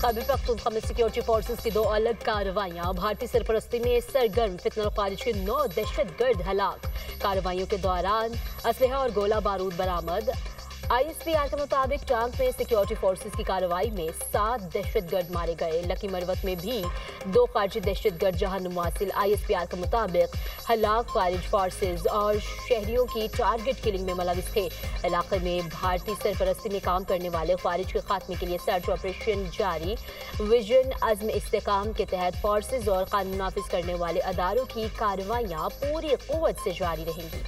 खैबर पख्तूनख्वा में security forces की 2 अलग कार्रवाइयां। भारतीय सरपरस्ती में सरगर्म फितनल खारिज के 9 दहशतगर्द हलाक। कार्रवाइयों के दौरान असलहा और गोला बारूद बरामद। ISPR के मुताबिक टांग में सिक्योरिटी फोर्सेस की कार्रवाई में 7 दहशतगर्द मारे गए। लकी मरवत में भी 2 खारिजी दहशतगर्द जहां मुवासिल। ISPR के मुताबिक हलाक खारिज फोर्सेस और शहरियों की टारगेट किलिंग में मुलविस थे। इलाके में भारतीय सरपरस्ती में काम करने वाले खारिज के खात्मे के लिए सर्च ऑपरेशन जारी। विजन अज़्म इस्तेकाम के तहत फोर्सेस और कानून नाफिज करने वाले अदारों की कार्रवाइयां पूरी कुव्वत से जारी रहेंगी।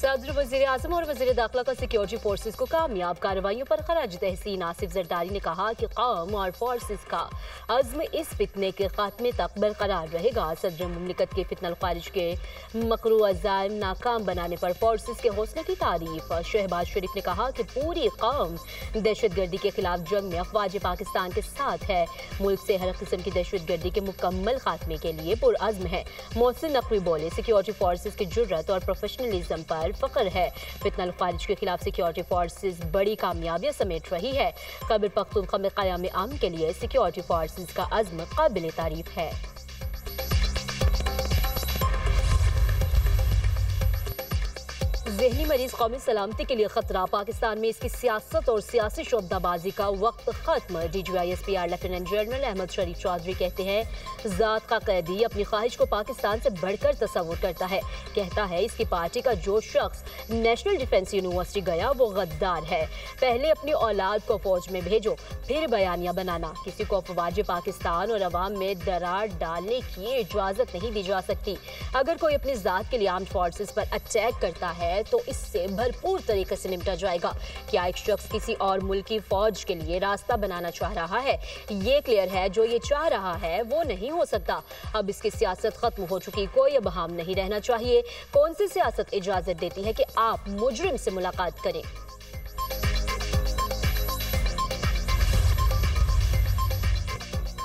सदर, वज़ीर आज़म और वज़ीर दाखिला का सिक्योरिटी फोर्सेस को कामयाब कार्रवाइयों पर खराज तहसीन। आसिफ जरदारी ने कहा कि कौम और फोर्सेस का अज़्म इस फितने के खात्मे तक बरकरार रहेगा। सदर मुमलिकत के फितनल खारिज के मकरू अज़ाइम नाकाम बनाने पर फोर्सेस के हौसले की तारीफ। शहबाज शरीफ ने कहा कि पूरी कौम दहशतगर्दी के खिलाफ जंग में अफ़वाज पाकिस्तान के साथ है। मुल्क से हर किस्म की दहशतगर्दी के मुकम्मल खात्मे के लिए पुरअज़्म है। मोहसिन नकवी बोले, सिक्योरिटी फोर्सेस की जुर्रत और प्रोफेशनलिज्म पर फख्र है। फितनल खारिज के खिलाफ सिक्योरिटी फोर्सेस बड़ी कामयाबियां समेट रही है। खैबर पख्तूनख्वा में क़याम अमन के लिए सिक्योरिटी फोर्सेस का अज़्म काबिल तारीफ है। ज़हनी मरीज कौमी सलामती के लिए खतरा। पाकिस्तान में इसकी सियासत और सियासी शोबदाबाजी का वक्त खत्म। DGI-ISPR लेफ्टिनेंट जनरल अहमद शरीफ चौधरी कहते हैं, ज़ात का कैदी अपनी ख्वाहिश को पाकिस्तान से बढ़कर तस्वुर करता है। कहता है इसकी पार्टी का जो शख्स नेशनल डिफेंस यूनिवर्सिटी गया वो गद्दार है। पहले अपनी औलाद को फौज में भेजो, फिर बयानिया बनाना। किसी को अफवाज पाकिस्तान और अवाम में दरार डालने की इजाज़त नहीं दी जा सकती। अगर कोई अपनी ज़ात के लिए आर्म्ड फोर्सेस पर अटैक करता है तो इससे भरपूर तरीके से निपटा जाएगा। क्या एक शख्स किसी और मुल्क की फौज के लिए रास्ता बनाना चाह रहा है? ये क्लियर है, जो ये चाह रहा है वो नहीं हो सकता। अब इसकी सियासत खत्म हो चुकी, कोई अब हम नहीं रहना चाहिए। कौन सी सियासत इजाजत देती है कि आप मुजरिम से मुलाकात करें?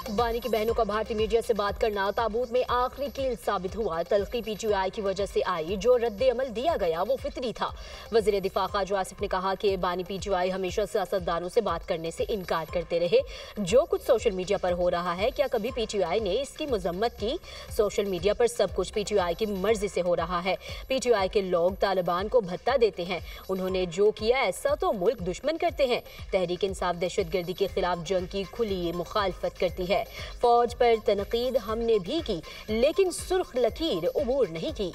बानी की बहनों का भारतीय मीडिया से बात करना ताबूत में आखिरी कील साबित हुआ। तलखी PTI की वजह से आई। जो रद्द अमल दिया गया वो फितरी था। वज़ीर दिफा ख्वाजा आसिफ ने कहा कि बानी PTI हमेशा सियासतदानों से बात करने से इनकार करते रहे। जो कुछ सोशल मीडिया पर हो रहा है, क्या कभी PTI ने इसकी मजम्मत की? सोशल मीडिया पर सब कुछ PTI की मर्जी से हो रहा है। PTI के लोग तालिबान को भत्ता देते हैं। उन्होंने जो किया ऐसा तो मुल्क दुश्मन करते हैं। तहरीक इंसाफ दहशतगर्दी के खिलाफ जंग की खुली मुखालफत करती है। फौज पर तनकीद हमने भी की, लेकिन सुर्ख लकीर उबूर नहीं की।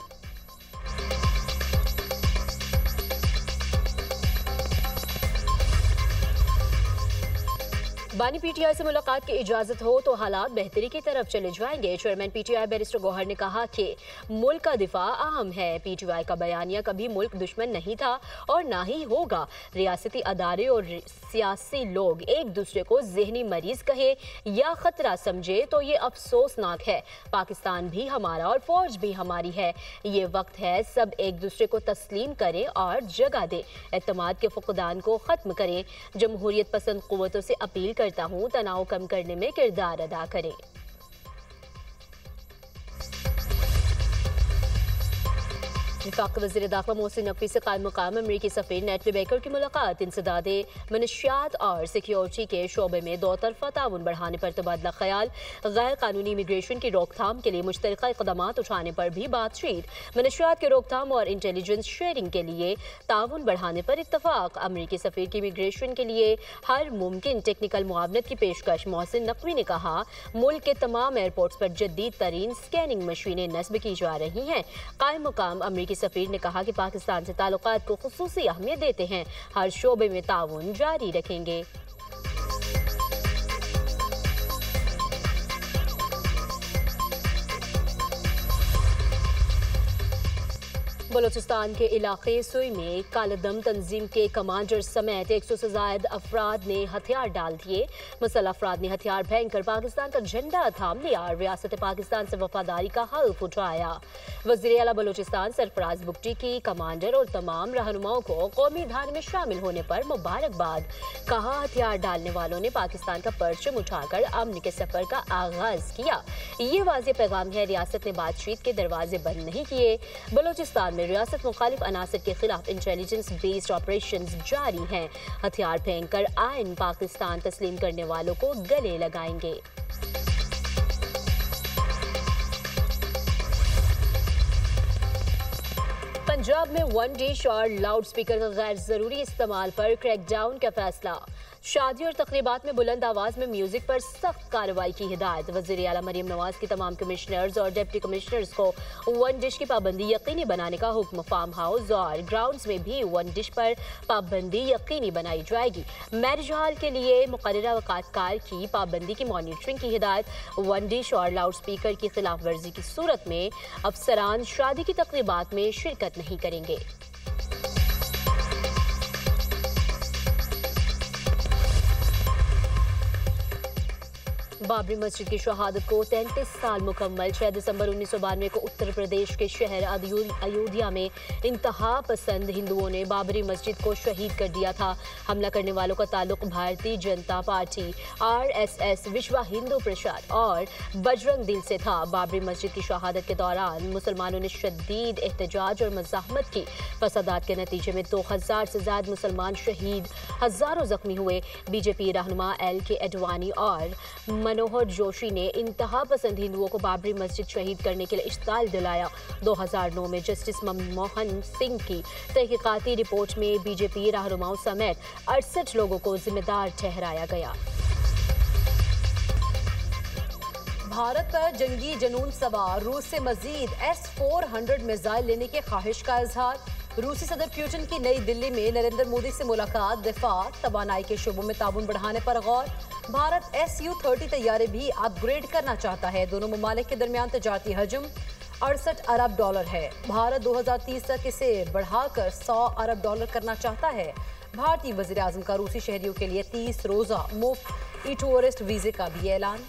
बानी PTI से मुलाकात की इजाजत हो तो हालात बेहतरी की तरफ चले जाएंगे। चेयरमैन PTI बैरिस्टर गौहर ने कहा कि मुल्क का दिफा अहम है। PTI का बयानिया कभी मुल्क दुश्मन नहीं था और ना ही होगा। रियासती अदारे और सियासी लोग एक दूसरे को जहनी मरीज कहे या खतरा समझे तो ये अफसोसनाक है। पाकिस्तान भी हमारा और फौज भी हमारी है। ये वक्त है सब एक दूसरे को तस्लीम करें और जगह दें। एतमाद के फुकदान को खत्म करें। जमहूरियत पसंद कुव्वतों से अपील करता हूं, तनाव कम करने में किरदार अदा करें। वफाक वज़ीर दाखिला मोहसिन नकवी से कायम मुकाम अमरीकी सफ़ीर नेटली बेकर की मुलाकात। इंसदादे मनशियात और सिक्योरिटी के शोबे में दो तरफा ताउन बढ़ाने पर तबादला ख्याल। गैर कानूनी इमिग्रेशन की रोकथाम के लिए मुश्तरका इक़दामात उठाने पर भी बातचीत। मनशियात के रोकथाम और इंटेलिजेंस शेयरिंग के लिए ताउन बढ़ाने पर इत्तफाक। अमरीकी सफ़ीर की इमिग्रेशन के लिए हर मुमकिन टेक्निकल मुआवनत की पेशकश। मोहसिन नकवी ने कहा, मुल्क के तमाम एयरपोर्ट्स पर जदीद तरीन स्कैनिंग मशीनें नस्ब की जा रही हैं। कायम मुकाम अमरीकी सफ़ीर ने कहा कि पाकिस्तान से ताल्लुकात को खुसूसी अहमियत देते हैं। हर शोबे में ताउन जारी रखेंगे। बलूचिस्तान के इलाके सुई में कालदम तंजीम के कमांडर समेत 100 से ज्यादा अफराद ने हथियार डाल दिए। मुसल अफराद ने हथियार फेंककर पाकिस्तान का झंडा थाम लिया और रियासत पाकिस्तान से वफादारी का हल्फ उठाया। वज़ीर आला बलूचिस्तान सरफराज बुगटी की कमांडर और तमाम रहनुमाओं को कौमी धारे में शामिल होने पर मुबारकबाद। कहा, हथियार डालने वालों ने पाकिस्तान का परचम उठाकर अमन के सफर का आगाज किया। ये वाज़ेह पैगाम है, रियासत ने बातचीत के दरवाजे बंद नहीं किए। बलूचिस्तान रियासत मुखालिफ अनासर के खिलाफ इंटेलिजेंस बेस्ड ऑपरेशन जारी हैं। हथियार फेंककर आइन पाकिस्तान तस्लीम करने वालों को गले लगाएंगे। पंजाब में वन डिश और लाउड स्पीकर का गैर जरूरी इस्तेमाल पर क्रैकडाउन का फैसला। शादी और तकरीबात में बुलंद आवाज में म्यूजिक पर सख्त कार्रवाई की हिदायत। वज़ीर आला मरीम नवाज की तमाम कमिश्नर्स और डिप्टी कमिश्नर्स को वन डिश की पाबंदी यकीनी बनाने का हुक्म। फार्म हाउस और ग्राउंड्स में भी वन डिश पर पाबंदी यकीनी बनाई जाएगी। मैरिज हॉल के लिए मुकर्ररा वक़ात की पाबंदी की मॉनिटरिंग की हिदायत। वन डिश और लाउड स्पीकर की खिलाफ वर्जी की सूरत में अफसरान शादी की तकरीबात में शिरकत नहीं करेंगे। बाबरी मस्जिद की शहादत को 33 साल मुकम्मल। 6 दिसंबर 1992 को उत्तर प्रदेश के शहर अयोध्या में इंतहा पसंद हिंदुओं ने बाबरी मस्जिद को शहीद कर दिया था। हमला करने वालों का ताल्लुक भारतीय जनता पार्टी, RSS, विश्व हिंदू परिषद और बजरंग दल से था। बाबरी मस्जिद की शहादत के दौरान मुसलमानों ने शदीद एहतजाज और मज़ाहमत की। फसादात के नतीजे में 2000 से ज्यादा मुसलमान शहीद, हजारों जख्मी हुए। बीजेपी रहनुमा LK अडवाणी और मनोहर जोशी ने इंतहा पसंद हिंदुओं को बाबरी मस्जिद शहीद करने के लिए इश्ताल दिलाया। 2009 में जस्टिस मनमोहन सिंह की तहकीकाती रिपोर्ट में बीजेपी रहनुमाओं समेत 68 लोगों को जिम्मेदार ठहराया गया। भारत पर जंगी जुनून सवार रूस से मजीद S-400 मिसाइल लेने की ख्वाहिश का इजहार। रूसी सदर पुतिन की नई दिल्ली में नरेंद्र मोदी से मुलाकात। दिफा तवानाई के शोबों में ताउन बढ़ाने पर गौर। भारत Su-30 तैयारे भी अपग्रेड करना चाहता है। दोनों ममालिक के दरमियान तजारती हजम 68 अरब डॉलर है। भारत 2030 तक इसे बढ़ाकर 100 अरब डॉलर करना चाहता है। भारतीय वज़ीर आज़म का रूसी शहरियों के लिए 30 रोजा मुफ्त ई-टूरिस्ट वीजे का भी ऐलान।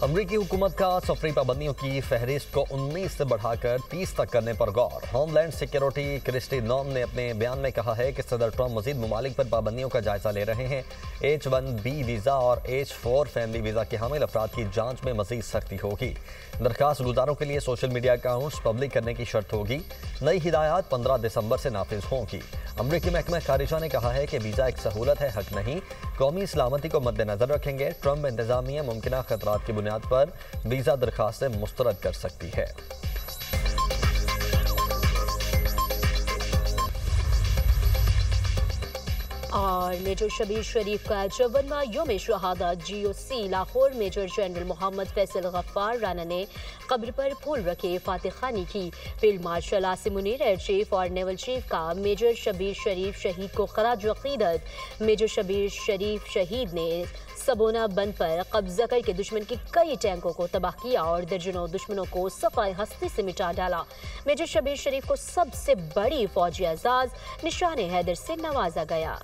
अमरीकी हुकूमत का सफरी पाबंदियों की फहरिस्त को 19 से बढ़ाकर 30 तक करने पर गौर। होमलैंड सिक्योरिटी क्रिस्टी नॉम ने अपने बयान में कहा है कि सदर ट्रंप मजीद ममालिक पर पाबंदियों का जायजा ले रहे हैं। H-1B वीज़ा और H-4 फैमिली वीज़ा के हामिल अफराद की जांच में मजीद सख्ती होगी। दरखास्त गुजारों के लिए सोशल मीडिया अकाउंट्स पब्लिक करने की शर्त होगी। नई हिदायत 15 दिसंबर से नाफिज होंगी। अमरीकी महकमा खारिजा ने कहा है कि वीज़ा एक सहूलत है, हक नहीं। कौमी सलामती को मद्देनजर रखेंगे। ट्रंप इंतजामिया मुमकिन खतरात की बुनियाद पर वीज़ा दरखास्तें मुस्तरद कर सकती है। और मेजर शबीर शरीफ का 54वां यौम शहादत। GOC Lahore major general Mohammad Faisal Ghaffar Rana ने कब्र पर फूल रखे फातिह खानी की। Field marshal Asim Munir, air chief और नेवल चीफ का मेजर शबीर शरीफ शहीद को खराज अकीदत। मेजर शबीर शरीफ शहीद ने सबोना बंद पर कब्जा करके दुश्मन के कई टैंकों को तबाह किया और दर्जनों दुश्मनों को सफाई हस्ती से मिटा डाला। मेजर शबीर शरीफ को सबसे बड़ी फौजी एजाज निशान हैदर से नवाजा गया।